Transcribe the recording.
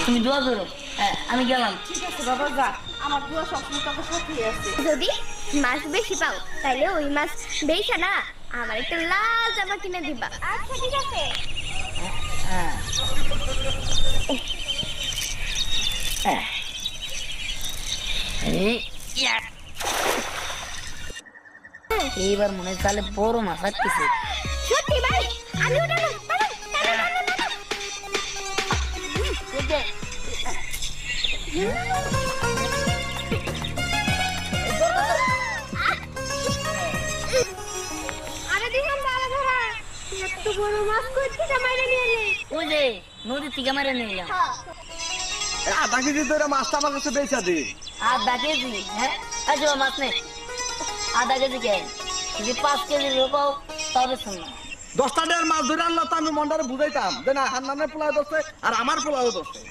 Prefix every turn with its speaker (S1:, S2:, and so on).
S1: তুমি দোয়া করো। আমি গেলাম।
S2: ঠিক আছে বাবা, যা, আমার দোয়া সবসময় তোর সাথেই আছে।
S3: যদি মাছ বেশি পাও তাহলে ওই মাছ বেচা না আমার একটা লাল জামা কিনে দিবা। আচ্ছা ঠিক আছে।
S1: এইবার মনে হয় তাহলে বড় মাছ আসতেছে।
S3: সত্যি ভাই, আমি উঠালাম। আরে দিলাম বাবা ধরা, এত বড় মাছ কই থেকে মাইরে নিয়ে এলি?
S1: ওই যে নদীর থেকে মারে নিয়ে এলাম।
S4: আধা কেজি ধরে মাছটা আমার কাছে বেচা দে।
S1: আধা কেজি? হ্যাঁ আচ্ছা মাছ নেই, আধা কেজি কে যদি 5 কেজি লোকাও তবে শুনলাম।
S4: 10টা মাছ ধরে আনলো তো আমি মনটারে বুঝাইতাম যে না হান্নানের পোলাও দোষে আর আমার পোলাও দোষে।